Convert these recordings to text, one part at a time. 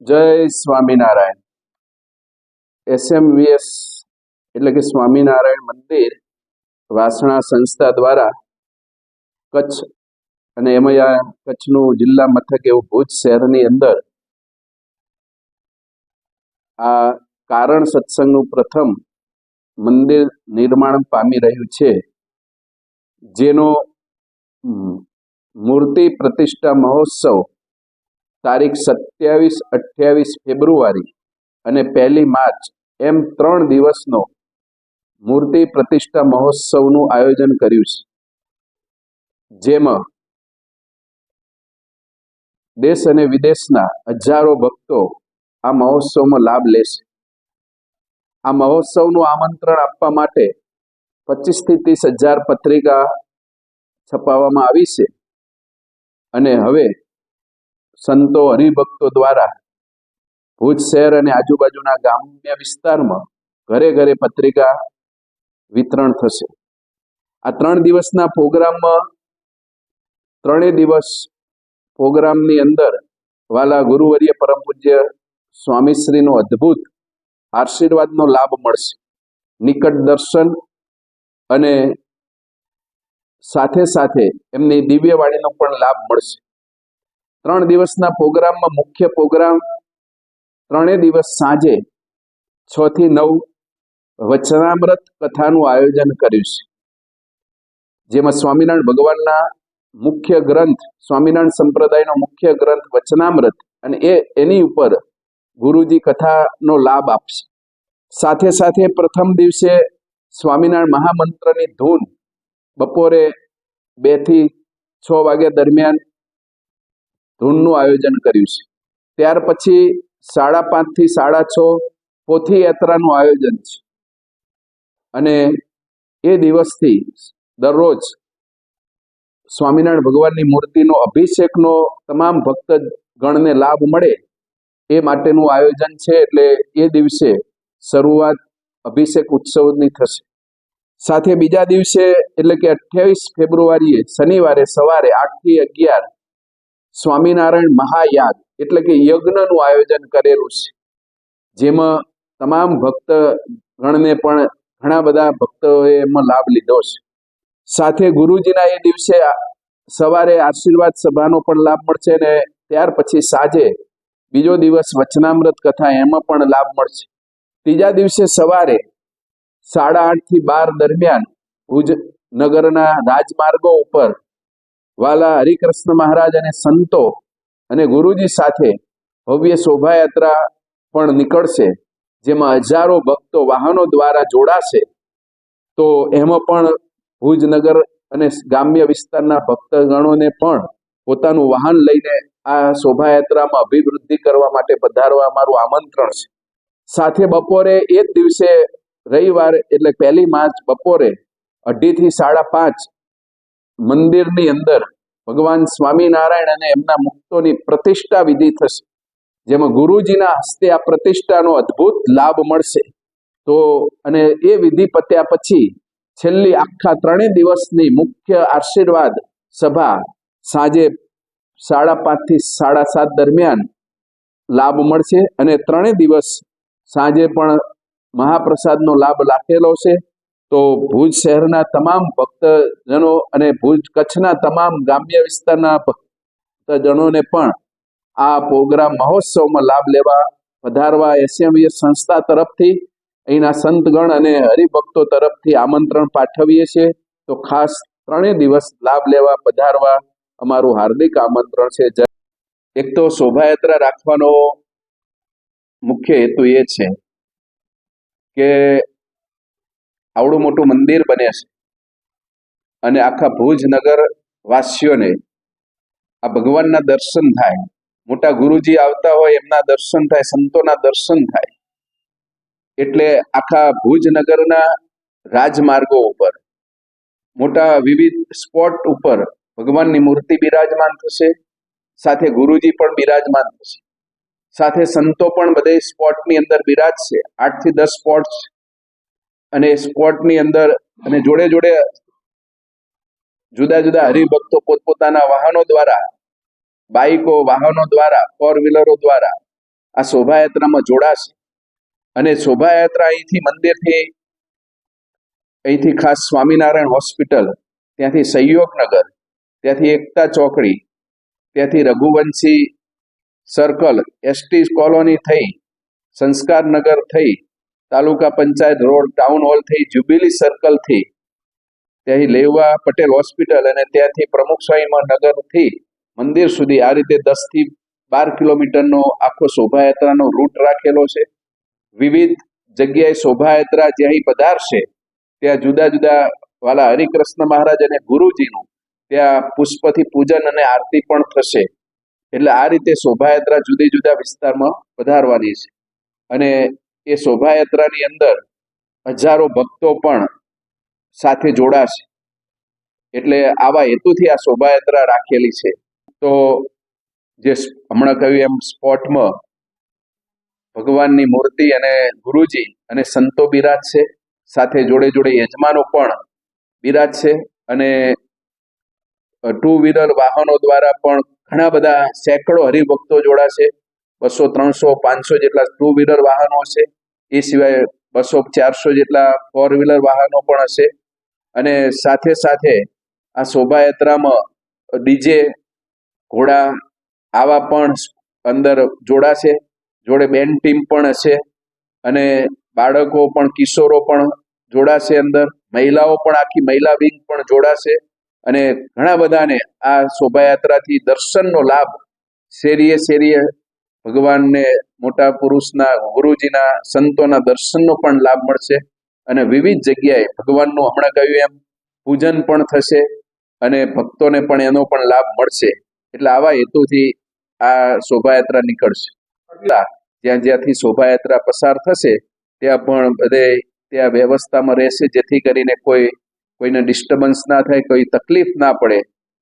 જય સ્વામિનારાયણ. SMVS એટલે કે સ્વામિનારાયણ મંદિર વાસણા સંસ્થા દ્વારા કચ્છ અને એમાં કચ્છનું જિલ્લા મથક એવું ભુજ શહેરની અંદર આ કારણ સત્સંગનું પ્રથમ મંદિર નિર્માણ પામી રહ્યું છે, જેનો મૂર્તિ પ્રતિષ્ઠા મહોત્સવ તારીખ 27-28 ફેબ્રુઆરી અને 1 માર્ચ એમ 3 દિવસનો મૂર્તિ પ્રતિષ્ઠા મહોત્સવનું આયોજન કર્યું છે, જેમાં દેશ અને વિદેશના હજારો ભક્તો આ મહોત્સવમાં લાભ લેશે. આ મહોત્સવનું આમંત્રણ આપવા માટે 25 થી 30 હજાર પત્રિકા છપાવવામાં આવી છે અને હવે સંતો હરિભક્તો દ્વારા ભુજ શહેર અને આજુબાજુના ગ્રામ્ય વિસ્તારમાં ઘરે ઘરે પત્રિકા વિતરણ થશે. આ 3 દિવસના પ્રોગ્રામમાં 3 દિવસ પ્રોગ્રામની અંદર વાલા ગુરુવર્ય પરમ પૂજ્ય સ્વામીશ્રીનો અદ્ભુત આશીર્વાદનો લાભ મળશે, નિકટ દર્શન અને સાથે સાથે એમની દિવ્યવાણીનો પણ લાભ મળશે. 3 દિવસના પ્રોગ્રામમાં મુખ્ય પ્રોગ્રામ 3 દિવસ સાંજે 6 થી 9 વચનામૃત કથાનું આયોજન કર્યું છે, જેમાં સ્વામિનારાયણ ભગવાનના મુખ્ય ગ્રંથ, સ્વામિનારાયણ સંપ્રદાયનો મુખ્ય ગ્રંથ વચનામૃત અને એની ઉપર ગુરુજી કથાનો લાભ આપશે. સાથે સાથે પ્રથમ દિવસે સ્વામિનારાયણ મહામંત્રની ધૂન બપોરે 2 થી 6 વાગ્યા દરમિયાન ધૂનનું આયોજન કર્યું છે. ત્યાર પછી 5:30 થી 6:30 પોથી યાત્રાનું આયોજન છે અને એ દિવસથી દરરોજ સ્વામિનારાયણ ભગવાનની મૂર્તિનો અભિષેકનો તમામ ભક્તગણને લાભ મળે એ માટેનું આયોજન છે. એટલે એ દિવસે શરૂઆત અભિષેક ઉત્સવની થશે. સાથે બીજા દિવસે એટલે કે 28 ફેબ્રુઆરીએ શનિવારે સવારે 8 થી 11 સ્વામિનારાયણ મહાયાગ એટલે કે યજ્ઞનું આયોજન કરેલું છે, જેમાં તમામ ભક્તગણને પણ ઘણા બધા ભક્તોએ એમાં લાભ લીધો છે. સાથે ગુરુજીના એ દિવસે સવારે આશીર્વાદ સભાનો પણ લાભ મળશે અને ત્યાર પછી સાંજે બીજો દિવસ વચનામૃત કથા, એમાં પણ લાભ મળશે. ત્રીજા દિવસે સવારે 8:30 થી 12 દરમિયાન ભુજ નગરના રાજમાર્ગો ઉપર વાલા હરિકૃષ્ણ મહારાજ અને સંતો અને ગુરુજી સાથે ભવ્ય શોભાયાત્રા પણ નીકળશે, જેમાં હજારો ભક્તો વાહનો દ્વારા જોડાશે. તો એમાં પણ ભુજ નગર અને ગ્રામ્ય વિસ્તારના ભક્તગણોને પણ પોતાનું વાહન લઈને આ શોભાયાત્રામાં અભિવૃદ્ધિ કરવા માટે પધારવા અમારું આમંત્રણ છે. સાથે બપોરે એ જ દિવસે રવિવાર એટલે 1 માર્ચ બપોરે 2:30 થી 5:30 મંદિરની અંદર ભગવાન સ્વામિનારાયણ અને એમના મુક્તોની પ્રતિષ્ઠા વિધિ થશે, જેમાં ગુરુજીના હસ્તે આ પ્રતિષ્ઠાનો અદ્ભુત લાભ મળશે. તો અને એ વિધિ પત્યા પછી છેલ્લી આખા 3 દિવસની મુખ્ય આશીર્વાદ સભા સાંજે 5:30 થી 7:30 દરમિયાન લાભ મળશે અને 3 દિવસ સાંજે પણ મહાપ્રસાદનો લાભ રાખેલો છે. તો ભુજ શહેરના તમામ ભક્તજનો અને ભુજ કચ્છના તમામ ગ્રામ્ય વિસ્તારના ભક્તજનોને પણ આ પ્રોગ્રામ મહોત્સવમાં લાભ લેવા પધારવા SMVS સંસ્થા તરફથી, અહીંના સંતગણ અને હરિભક્તો તરફથી આમંત્રણ પાઠવીએ છીએ. તો ખાસ 3 દિવસ લાભ લેવા પધારવા અમારું હાર્દિક આમંત્રણ છે. એક તો શોભાયાત્રા રાખવાનો મુખ્ય હેતુ એ છે કે આવડું મોટું મંદિર બને છે અને આખા ભુજ નગર વાસીઓને આ ભગવાનના દર્શન થાય, મોટા ગુરુજી આવતા હોય એમના દર્શન થાય, સંતોના દર્શન થાય. એટલે આખા ભુજ નગરના રાજમાર્ગો ઉપર મોટા વિવિધ સ્પોટ ઉપર ભગવાનની મૂર્તિ બિરાજમાન થશે, સાથે ગુરુજી પણ બિરાજમાન થશે, સાથે સંતો પણ બધે સ્પોટની અંદર બિરાજશે. 8 થી 10 સ્પોટ અને સ્પોટની અંદર અને જોડે જોડે જુદા જુદા હરિભક્તો પોતપોતાના વાહનો દ્વારા, બાઇકો વાહનો દ્વારા, 4 વ્હીલરો દ્વારા આ શોભાયાત્રામાં જોડાશે. અને શોભાયાત્રા અહીંથી ખાસ સ્વામિનારાયણ હોસ્પિટલ, ત્યાંથી સહયોગનગર, ત્યાંથી એકતા ચોકડી, ત્યાંથી રઘુવંશી સર્કલ, એસટી કોલોની થઈ, સંસ્કારનગર થઈ, તાલુકા પંચાયત રોડ, ટાઉન હોલ થઈ, જ્યુબિલી સર્કલ થી, ત્યાંથી લેવા પટેલ હોસ્પિટલ અને ત્યાંથી પ્રમુખ સ્વામી નગરથી મંદિર સુધી આ રીતે 10 થી 12 કિલોમીટરનો આખો શોભાયાત્રાનો રૂટ રાખેલો છે. વિવિધ જગ્યાએ શોભાયાત્રા જ્યાં પધારશે ત્યાં જુદા જુદા વાલા હરિકૃષ્ણ મહારાજ અને ગુરુજીનું ત્યાં પુષ્પથી પૂજન અને આરતી પણ થશે. એટલે આ રીતે શોભાયાત્રા જુદી જુદા વિસ્તારમાં પધારવાની છે. અને એ શોભાયાત્રાની અંદર હજારો ભક્તો પણ સાથે જોડાશે. એટલે આવા હેતુથી આ શોભાયાત્રા રાખેલી છે. તો જે હમણાં કહ્યું એમ સ્પોટમાં ભગવાનની મૂર્તિ અને ગુરુજી અને સંતો બિરાજશે, સાથે જોડે જોડે યજમાનો પણ બિરાજશે. અને 2 વ્હીલર વાહનો દ્વારા પણ ઘણા બધા સેંકડો હરિભક્તો જોડાશે. 200, 300, 500 જેટલા 2 વ્હીલર વાહનો હશે. એ સિવાય 200, 400 જેટલા 4 વ્હીલર વાહનો પણ હશે. અને સાથે સાથે આ શોભાયાત્રામાં ડીજે, ઘોડા આવા પણ અંદર જોડાશે. જોડે બેન્ડ ટીમ પણ હશે અને બાળકો પણ, કિશોરો પણ જોડાશે. અંદર મહિલાઓ પણ, આખી મહિલા વિંગ પણ જોડાશે. અને ઘણા બધાને આ શોભાયાત્રાથી દર્શનનો લાભ, શેરીએ શેરીએ ભગવાનને, મોટા પુરુષના, ગુરુજીના, સંતોના દર્શનનો પણ લાભ મળશે. અને વિવિધ જગ્યાએ ભગવાનનું હમણાં કહ્યું એમ પૂજન પણ થશે અને ભક્તોને પણ એનો પણ લાભ મળશે. એટલે આવા હેતુથી આ શોભાયાત્રા નીકળશે. જ્યાં જ્યાંથી શોભાયાત્રા પસાર થશે ત્યાં પણ બધે ત્યાં વ્યવસ્થામાં રહેશે, જેથી કરીને કોઈને ડિસ્ટર્બન્સ ના થાય, કોઈ તકલીફ ના પડે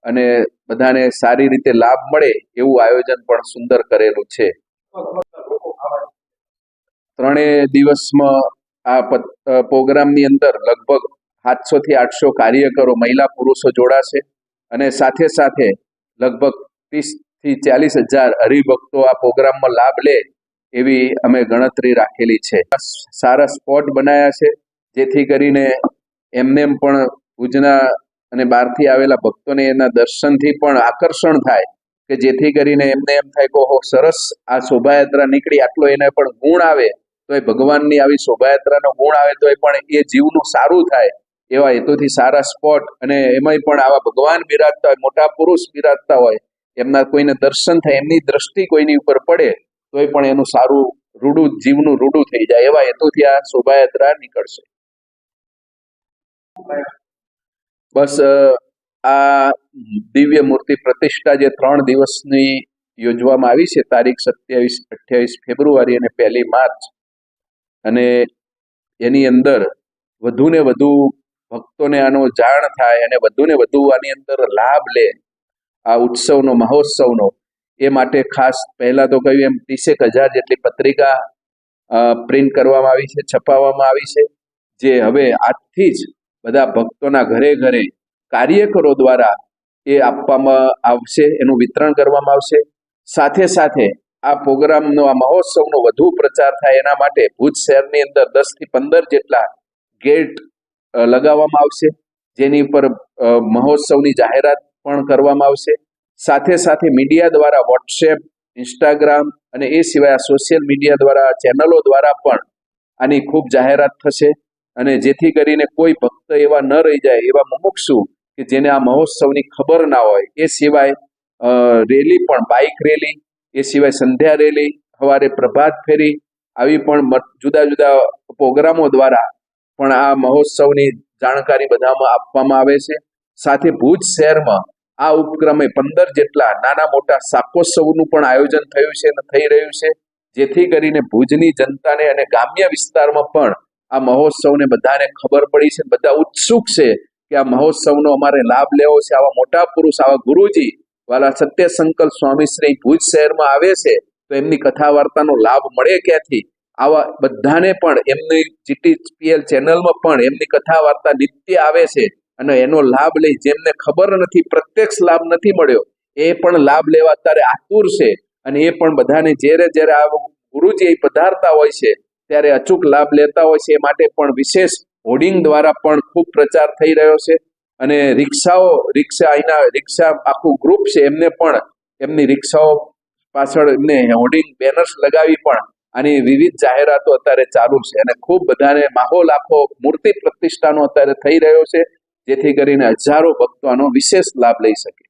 અને બધાને સારી રીતે લાભ મળે એવું આયોજન પણ સુંદર કરેલું છે. 3 દિવસમાં આ પ્રોગ્રામની અંદર લગભગ 700 થી 800 કાર્યકરો, મહિલા પુરુષો જોડાશે. અને સાથે સાથે લગભગ 30 થી 40 હજાર હરિભક્તો આ પ્રોગ્રામમાં લાભ લે એવી અમે ગણતરી રાખેલી છે. સારા સ્પોટ બનાવ્યા છે, જેથી કરીને એમને પણ ભુજના અને બહારથી આવેલા ભક્તોને એના દર્શનથી પણ આકર્ષણ થાય, કે જેથી કરીને એમને એમ થાય કે ઓહો સરસ આ શોભાયાત્રા નીકળી, આટલો એને પણ ગુણ આવે તો એ ભગવાનની આવી શોભાયાત્રાનો ગુણ આવે તો એ પણ એ જીવનું સારું થાય, એવા હેતુથી સારા સ્પોટ. અને એમાંય પણ આવા ભગવાન બિરાજતા હોય, મોટા પુરુષ બિરાજતા હોય, એમના કોઈને દર્શન થાય, એમની દ્રષ્ટિ કોઈની ઉપર પડે તો એ પણ એનું સારું રૂડું, જીવનું રૂડું થઈ જાય, એવા હેતુથી આ શોભાયાત્રા નીકળશે. બસ આ દિવ્ય મૂર્તિ પ્રતિષ્ઠા જે 3 દિવસની યોજવામાં આવી છે, તારીખ 27, 28 ફેબ્રુઆરી અને 1 માર્ચ, અને એની અંદર વધુને વધુ ભક્તોને આનો જાણ થાય અને વધુને વધુ આની અંદર લાભ લે આ ઉત્સવનો, મહોત્સવનો, એ માટે ખાસ પહેલા તો કહ્યું એમ 30,000 જેટલી પત્રિકા પ્રિન્ટ કરવામાં આવી છે, છપાવવામાં આવી છે, જે હવે આજથી જ બધા ભક્તોના ઘરે ઘરે કાર્યકરો દ્વારા એ આપવામાં આવશે, એનું વિતરણ કરવામાં આવશે. સાથે સાથે આ પ્રોગ્રામનો, આ મહોત્સવનો વધુ પ્રચાર થાય એના માટે ભુજ શહેરની અંદર 10 થી 15 જેટલા ગેટ લગાવવામાં આવશે, જેની ઉપર મહોત્સવની જાહેરાત પણ કરવામાં આવશે. સાથે સાથે મીડિયા દ્વારા, વોટ્સએપ, ઇન્સ્ટાગ્રામ અને એ સિવાય સોશિયલ મીડિયા દ્વારા, ચેનલો દ્વારા પણ આની ખૂબ જાહેરાત થશે. અને જેથી કરીને કોઈ ભક્ત એવા ન રહી જાય, એવા મુમુક્ષુ કે જેને આ મહોત્સવની ખબર ના હોય, એ સિવાય રેલી પણ, બાઇક રેલી, એ સિવાય સંધ્યા રેલી, સવારે પ્રભાત ફેરી, આવી પણ જુદા જુદા પ્રોગ્રામો દ્વારા પણ આ મહોત્સવની જાણકારી બધામાં આપવામાં આવે છે. સાથે ભુજ શહેરમાં આ ઉપક્રમે 15 જેટલા નાના મોટા શાકોત્સવનું પણ આયોજન થયું છે અને થઈ રહ્યું છે, જેથી કરીને ભુજની જનતાને અને ગ્રામ્ય વિસ્તારમાં પણ આ મહોત્સવને બધાને ખબર પડી છે. બધા ઉત્સુક છે કે આ મહોત્સવનો અમારે લાભ લેવો છે. આવા મોટા પુરુષ, આવા ગુરુજી વાલા સત્ય સંકલ્પ સ્વામીશ્રી ભુજ શહેરમાં આવે છે તો એમની કથા વાર્તાનો લાભ મળે ક્યાંથી? આવા બધાને પણ એમની GTPL ચેનલમાં પણ એમની કથા વાર્તા નિત્ય આવે છે અને એનો લાભ લઈ, જેમને ખબર નથી, પ્રત્યક્ષ લાભ નથી મળ્યો, એ પણ લાભ લેવા અત્યારે આતુર છે. અને એ પણ બધાને જ્યારે જ્યારે આ ગુરુજી અહીં પધારતા હોય છે ત્યારે અચૂક લાભ લેતા હોય છે. એ માટે પણ વિશેષ હોર્ડિંગ દ્વારા પણ ખૂબ પ્રચાર થઈ રહ્યો છે. અને અહીંના રિક્ષા આખું ગ્રુપ છે, એમને પણ એમની રિક્ષાઓ પાછળ એમને હોર્ડિંગ બેનર્સ લગાવી પણ આની વિવિધ જાહેરાતો અત્યારે ચાલુ છે. અને ખૂબ બધાને માહોલ આખો મૂર્તિ પ્રતિષ્ઠાનો અત્યારે થઈ રહ્યો છે, જેથી કરીને હજારો ભક્તો આનો વિશેષ લાભ લઈ શકે.